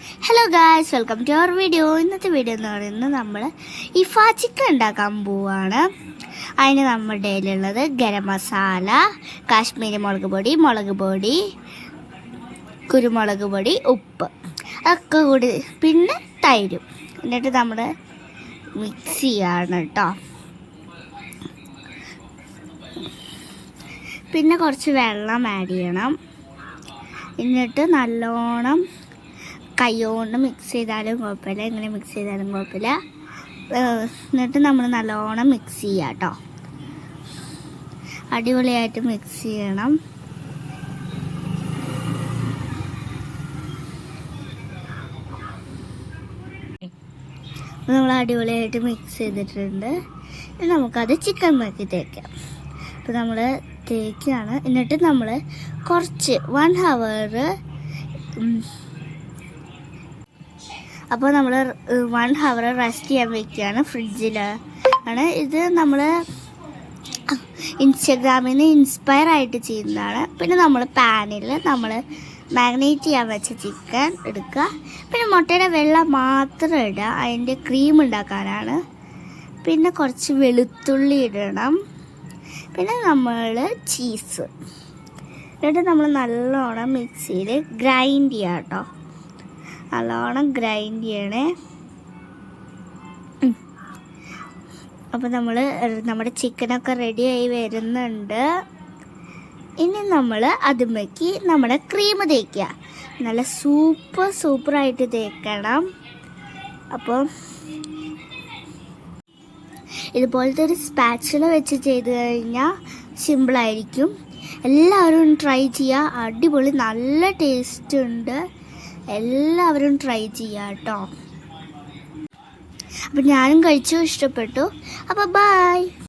Hello guys, welcome to our video. ഇന്നത്തെ video എന്ന് പറയുന്നത് നമ്മൾ ഇഫ ചിക്കൻ ഉണ്ടാക്കാൻ പോവാണ്. അതിന് നമ്മുടെ കയ്യിലുള്ളത് ഗരം മസാല, കാശ്മീരി മുളക് പൊടി, കുരുമുളക് പൊടി, ഉപ്പ് ഒക്കെ കൂടി, പിന്നെ തൈരും. എന്നിട്ട് നമ്മൾ മിക്സ് ചെയ്യാണ് കേട്ടോ. പിന്നെ കുറച്ച് വെള്ളം ആഡ് ചെയ്യണം. എന്നിട്ട് നല്ലോണം കൈ കൊണ്ട് മിക്സ് ചെയ്താലും കുഴപ്പമില്ല, ഇങ്ങനെ മിക്സ് ചെയ്താലും കുഴപ്പമില്ല. എന്നിട്ട് നമ്മൾ നല്ലോണം മിക്സ് ചെയ്യുക കേട്ടോ. അടിപൊളിയായിട്ട് മിക്സ് ചെയ്യണം. നമ്മൾ അടിപൊളിയായിട്ട് മിക്സ് ചെയ്തിട്ടുണ്ട്. ഇനി നമുക്കത് ചിക്കൻ നോക്കി തേക്കാം. അപ്പോൾ നമ്മൾ തേക്കാണ്. എന്നിട്ട് നമ്മൾ കുറച്ച് 1 hour അപ്പോൾ നമ്മൾ 1 hour റെസ്റ്റ് ചെയ്യാൻ വെക്കുകയാണ് ഫ്രിഡ്ജിൽ ആണ്. ഇത് നമ്മൾ ഇൻസ്റ്റഗ്രാമിൽ നിന്ന് ഇൻസ്പയർ ആയിട്ട് ചെയ്യുന്നതാണ്. പിന്നെ നമ്മൾ പാനിൽ നമ്മൾ മാഗ്നേറ്റ് ചെയ്യാൻ വെച്ച ചിക്കൻ എടുക്കുക. പിന്നെ മുട്ടയുടെ വെള്ളം മാത്രം ഇടുക, അതിൻ്റെ ക്രീം ഉണ്ടാക്കാനാണ്. പിന്നെ കുറച്ച് വെളുത്തുള്ളി ഇടണം. പിന്നെ നമ്മൾ ചീസ് എന്നിട്ട് നമ്മൾ നല്ലോണം മിക്സിയിൽ ഗ്രൈൻഡ് ചെയ്യാം കേട്ടോ. നല്ലോണം ഗ്രൈൻഡ് ചെയ്യണേ. അപ്പോൾ നമ്മുടെ ചിക്കനൊക്കെ റെഡിയായി വരുന്നുണ്ട്. ഇനി നമ്മൾ അതുമ്മേക്ക് നമ്മുടെ ക്രീം തേക്കുക. നല്ല സൂപ്പറായിട്ട് തേക്കണം. അപ്പോൾ ഇതുപോലത്തെ ഒരു സ്പാച്ചുല വെച്ച് ചെയ്ത് കഴിഞ്ഞാൽ സിമ്പിളായിരിക്കും. എല്ലാവരും ട്രൈ ചെയ്യുക. അടിപൊളി, നല്ല ടേസ്റ്റ് ഉണ്ട്. എല്ലാവരും ട്രൈ ചെയ്യുക കേട്ടോ. അപ്പം ഞാനും കഴിച്ചു, ഇഷ്ടപ്പെട്ടു. അപ്പോൾ ബൈ.